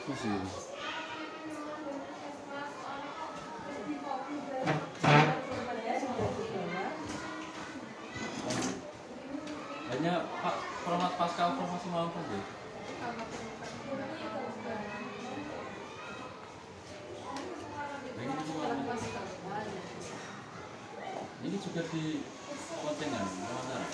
Visi. Hanya Pak format pasca formasi malam saja. Ini juga di Pontengan, Mataram.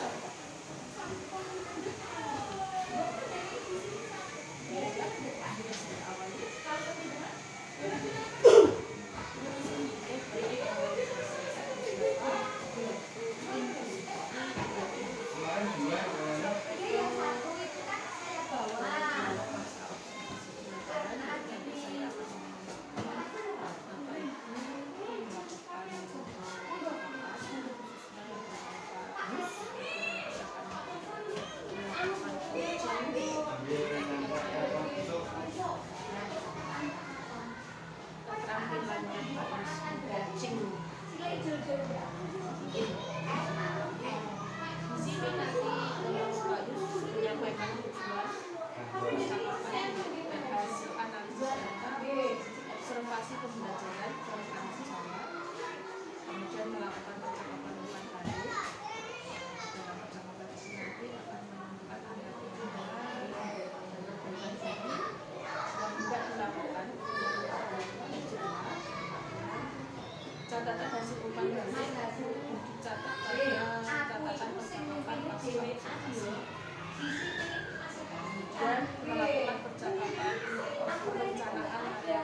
Observasi pembelajaran tentang sejarah, kemudian melakukan percakapan ulang kali. Dalam percakapan ini nanti akan menentukan anda tidak melakukan catatan hasil umpan balik dicatat pada catatan percakapan pasca observasi. Kemudian melakukan percakapan perencanaan area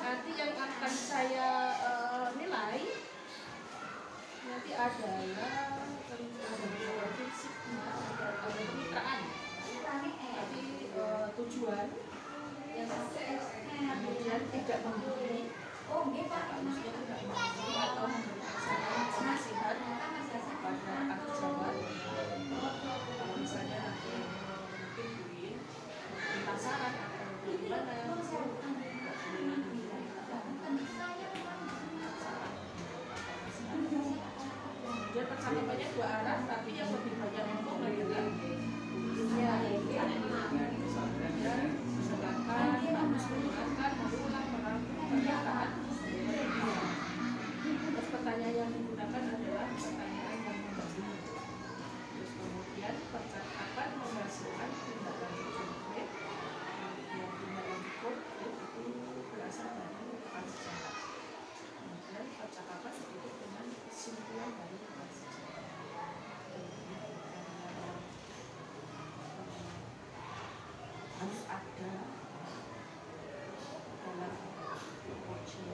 nanti yang akan saya nilai nanti adalah prinsipnya ada kemitraan, tapi tujuan yang kemudian tidak memberi maksudnya tidak memberi atau memberikan saran nasihat pada anak pejabat. Kalau misalnya nanti mungkin buin minta saran atau bagaimana, kemudian percakapannya dua arah, tapi yang lebih banyak ngomong adalah dunia dan sedangkan harus menggunakan mengulang perkataan. Terus pertanyaan yang digunakan adalah pertanyaan yang memberi. Terus kemudian percakapan menghasilkan tindakan konkret. Kemudian tindakan konkret itu berasal dari rekan sejarah. Kemudian percakapan itu dengan kesimpulan dari rekan sejarah. Harus ada dalam coaching.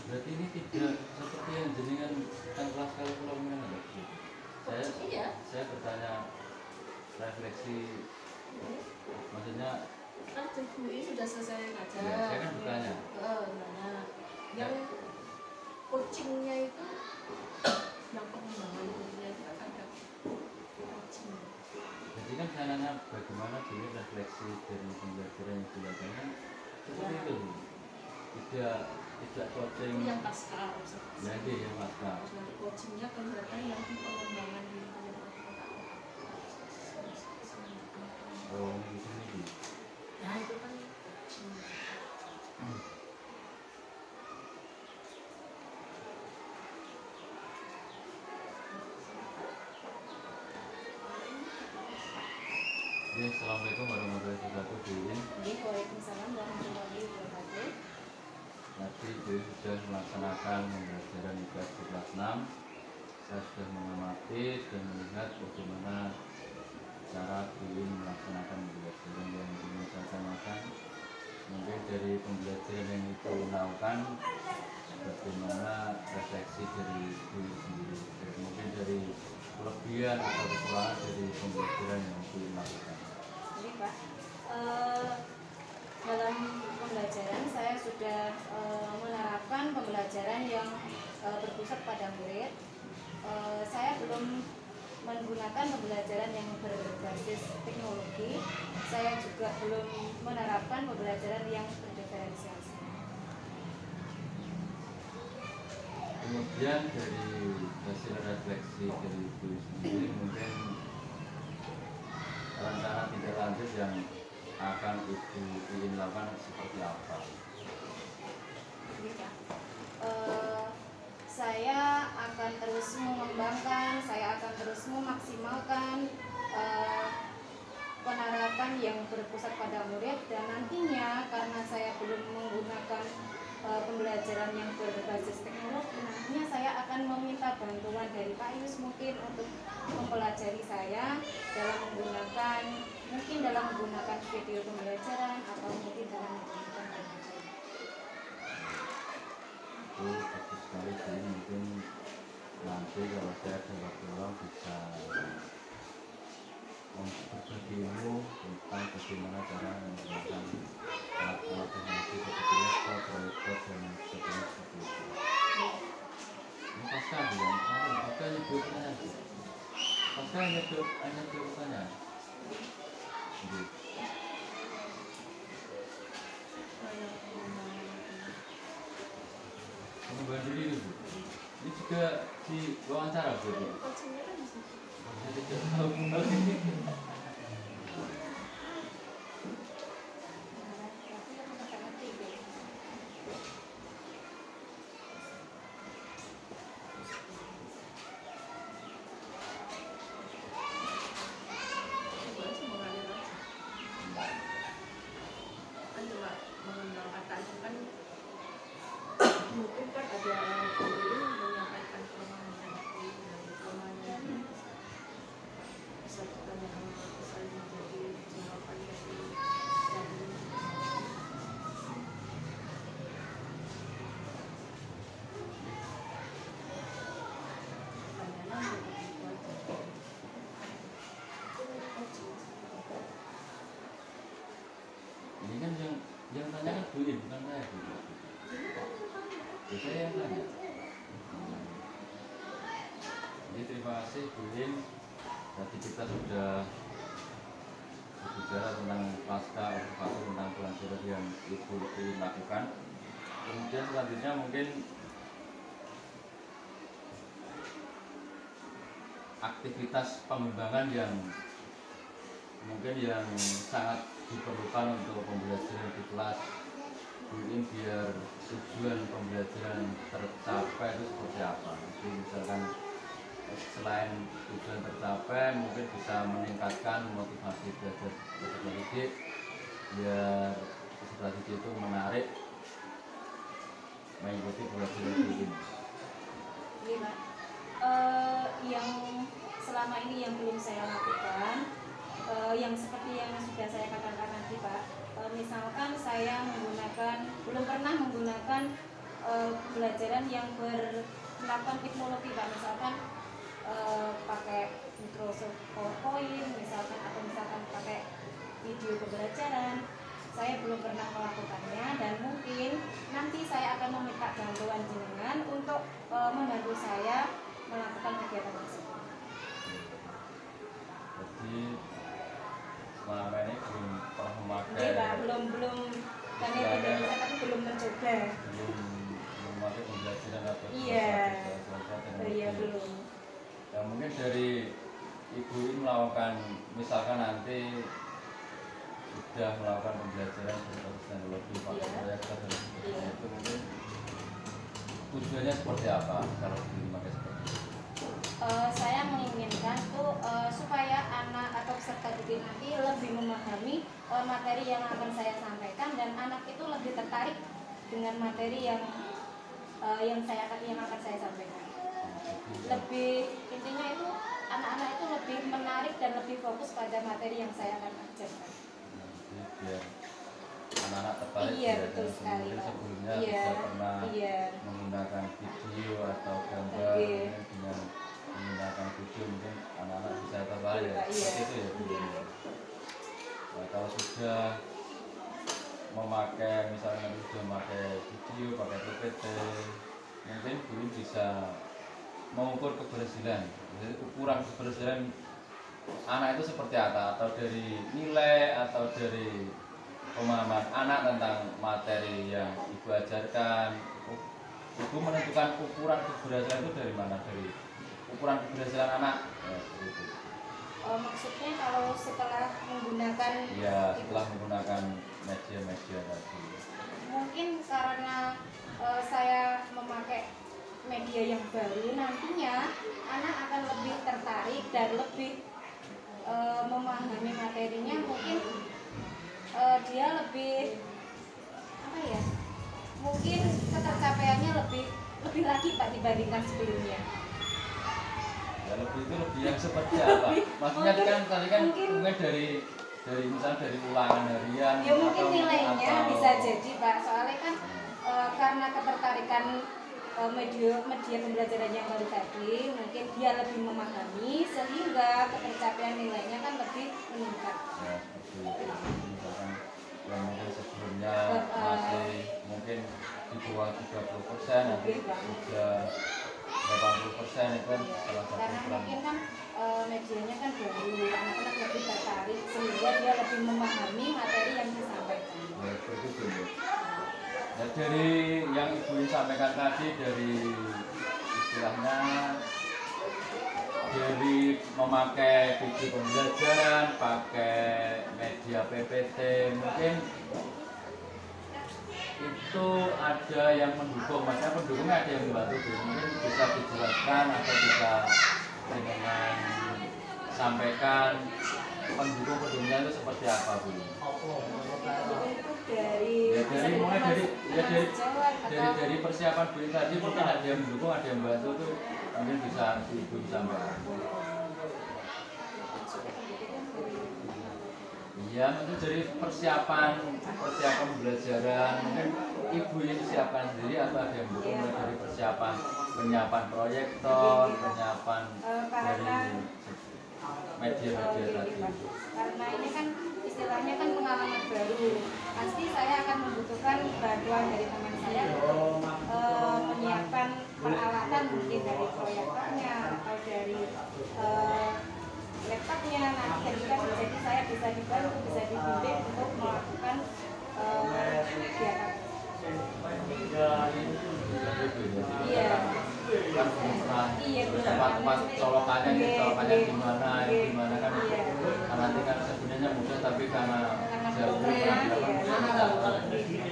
Berarti ini tidak seperti yang jenengan kan kelas kalau mengenai. Saya bertanya refleksi, maksudnya kan ini sudah selesai ngajar. Ya, saya kan bertanya. Yang coachingnya itu yang pengembangan ilmunya itu akan ada coaching. Jadi kan saya nanya bagaimana dulu refleksi dari pembelajaran yang dilakukan seperti itu. Tidak coaching yang pasca observasi. Jadi yang pasca. Dari coachingnya kelihatan yang di pengembangan ilmunya. Oh, ini. Nah itu kan coaching. Ya, assalamualaikum warahmatullahi wabarakatuh. Waalaikumsalam warahmatullahi wabarakatuh. Tadi Dewi sudah melaksanakan pembelajaran IPS di kelas 6. Saya sudah mengamati dan melihat bagaimana cara Dewi melaksanakan pembelajaran yang ingin saya tanyakan. Mungkin dari pembelajaran yang itu lakukan, bagaimana refleksi dari diri sendiri, mungkin dari kelebihan atau kekurangan dari pembelajaran yang dilakukan. Jadi Pak, eh, dalam pembelajaran saya sudah menerapkan pembelajaran yang berpusat pada murid. Saya belum menggunakan pembelajaran yang berbasis teknologi. Saya juga belum menerapkan pembelajaran yang berdiferensiasi. Kemudian dari hasil refleksi dari Ibu sendiri, mungkin rencana tindak lanjut yang akan Ibu ingin lakukan seperti apa? Saya akan terus mengembangkan, saya akan terus memaksimalkan penerapan yang berpusat pada murid, dan nantinya karena saya belum menggunakan pembelajaran yang berbasis teknologi, nantinya saya akan meminta bantuan dari Pak Yus mungkin untuk mempelajari saya dalam menggunakan video pembelajaran atau mungkin dalam menggunakan pembelajaran. Itu bagus sekali, jadi mungkin nanti kalau saya ada waktu luang bisa berbagi ilmu tentang bagaimana cara menggunakan alat-alat teknologi seperti laptop, proyektor, dan sebagainya seperti itu. Ini pasca bilang, pasca hanya dua pertanyaan, pasca hanya dua pertanyaan. Jadi, pengembangan diri ini Bu, ini juga di wawancara Bu. Jadi tidak tahu mungkin kan ada guru menyampaikan kelemahan bisa kita saling menjadi jawaban dari ini kan yang tanya kan Bu In, bukan saya Bu. Ya, saya yang tanya. Jadi terima kasih Bu In. Tadi kita sudah berbicara tentang pasca observasi tentang pelajaran yang Ibu ingin lakukan. Kemudian selanjutnya mungkin aktivitas pengembangan yang mungkin yang sangat diperlukan untuk pembelajaran di kelas Bu In, biar tujuan pembelajaran tercapai itu seperti apa. Jadi misalkan selain tujuan tercapai, mungkin bisa meningkatkan motivasi belajar didik biar peserta didik itu menarik mengikuti pembelajaran Bu In. Iya Pak, yang selama ini yang belum saya lakukan, yang seperti yang sudah saya katakan tadi Pak, misalkan saya belum pernah menggunakan pembelajaran yang melakukan teknologi Pak, misalkan pakai Microsoft PowerPoint misalkan, atau misalkan pakai video pembelajaran. Saya belum pernah melakukannya, dan mungkin nanti saya akan meminta bantuan jenengan untuk membantu saya melakukan kegiatan tersebut. Jadi selama ini belum pernah memakai. Iya Pak, belum karena Indonesia tapi belum mencoba. Belum memakai pembelajaran atau Iya, iya belum. Ya mungkin dari Ibu ini melakukan, misalkan nanti sudah melakukan pembelajaran berbasis teknologi pakai proyektor dan sebagainya, itu mungkin tujuannya seperti apa kalau dipakai seperti itu? Saya menginginkan tuh supaya anak atau peserta didik nanti lebih memahami materi yang akan saya sampaikan, dan anak itu lebih tertarik dengan materi yang akan saya sampaikan. Lebih intinya itu anak-anak itu lebih menarik dan lebih fokus pada materi yang saya akan ajarkan. Jadi biar anak-anak tertarik. Iya, betul sekali Pak. Sebelumnya Iya, bisa pernah iya. menggunakan video atau gambar, Oke. mungkin dengan menggunakan video mungkin anak-anak bisa tertarik ya. Iya. Seperti itu ya Bu. Iya. Nah, kalau sudah memakai misalnya sudah memakai video, pakai PPT, mungkin guru bisa mengukur keberhasilan. Jadi ukuran keberhasilan anak itu seperti apa, atau dari nilai atau dari pemahaman anak tentang materi yang ibu ajarkan. Ibu menentukan ukuran keberhasilan itu dari mana? Dari ukuran keberhasilan anak. Ya, seperti itu. Maksudnya kalau setelah menggunakan Ya, setelah menggunakan media-media tadi. mungkin karena saya memakai media yang baru, nantinya anak akan lebih tertarik dan lebih memahami materinya. Mungkin dia lebih apa ya, mungkin ketercapaiannya lebih lagi Pak dibandingkan sebelumnya. Ya, lebih itu lebih yang seperti apa? Maksudnya Mungkin- kan tadi kan mungkin- mungkin dari misalnya dari ulangan harian Ya mungkin atau nilainya atau- bisa jadi Pak, soalnya kan karena ketertarikan media pembelajaran yang baru tadi, mungkin dia lebih memahami sehingga ketercapaian nilainya kan lebih meningkat. ya seperti itu. Misalkan yang mungkin sebelumnya masih mungkin di bawah 30%, nanti sudah 80% itu kan salah satu Karena ukuran. mungkin kan medianya kan baru, anak-anak lebih tertarik sehingga dia lebih memahami materi yang disampaikan. Ya, seperti itu. Ya, dari yang ibu sampaikan tadi, dari istilahnya dari memakai video pembelajaran, pakai media PPT, mungkin itu ada yang mendukung, maksudnya pendukungnya ada yang membantu. Mungkin bisa dijelaskan atau bisa dengan sampaikan pendukung-pendukungnya itu seperti apa, Bu? Itu dari Mulai dari atau dari persiapan Bu tadi, mungkin ada yang mendukung, ada yang membantu, tuh mungkin bisa Ibu sampaikan. Iya, itu dari persiapan pembelajaran, mungkin Ibu itu siapkan sendiri atau ada yang mendukung, mulai dari persiapan penyiapan proyektor, penyiapan dari media-media tadi. karena ini kan istilahnya kan pengalaman baru, pasti saya akan membutuhkan bantuan dari teman saya untuk menyiapkan peralatan, mungkin dari proyektornya atau dari laptopnya. Nanti ketika jadi saya bisa dibantu, bisa dibimbing untuk melakukan kegiatan. Iya. Kan belum pernah Iya, belum tempat-tempat pernah. colokannya Iya, colokannya iya. gimana Iya. gimana kan Iya. nanti kan sebenarnya mudah, tapi karena jauh program,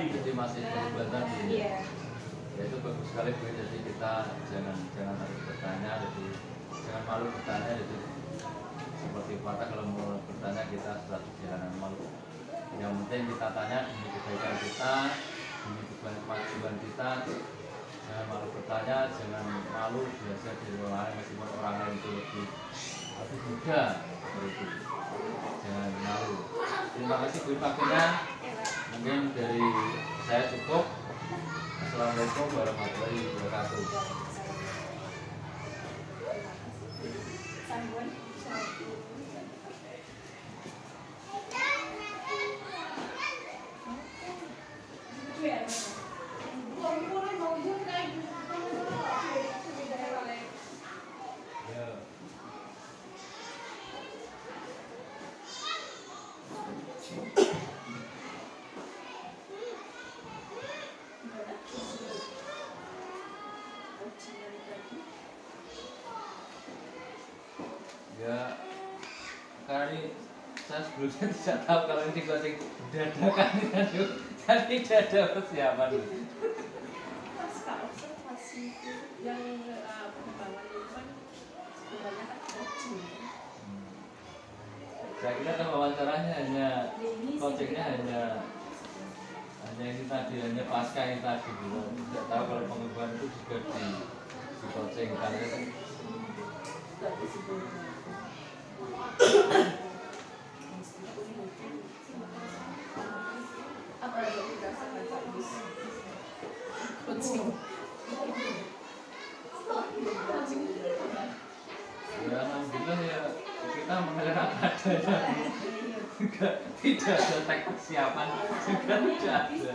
jadi masih perlibatan gitu. Iya. Ya, itu bagus sekali Bu, jadi kita jangan harus bertanya, jadi jangan malu bertanya, jadi seperti kata kalau mau bertanya kita suatu jalanan malu. Yang penting kita tanya demi kebaikan kita, demi kemajuan kita. Jangan malu bertanya, jangan malu belajar dari orang lain, meskipun orang lain itu lebih muda seperti itu. Jangan malu. Terima kasih Bu waktunya. Mungkin dari saya cukup. Assalamualaikum warahmatullahi wabarakatuh. Sambun. Ya, karena ini saya sebelumnya tidak tahu kalau ini coaching dadakan kan tidak ada persiapan. Pasca observasi yang pengembangan lingkungan sebenarnya kan coaching. Saya kira kan wawancaranya hanya coachingnya hanya ini tadi, hanya pasca ini tadi gitu. Tidak tahu kalau pengembangan itu juga di coaching karena itu Dari sebelumnya. Apa yang dirasakan Pak Yus? Coaching. ya alhamdulillah ya kita mengenal adanya. tidak ada teks persiapan juga tidak ada.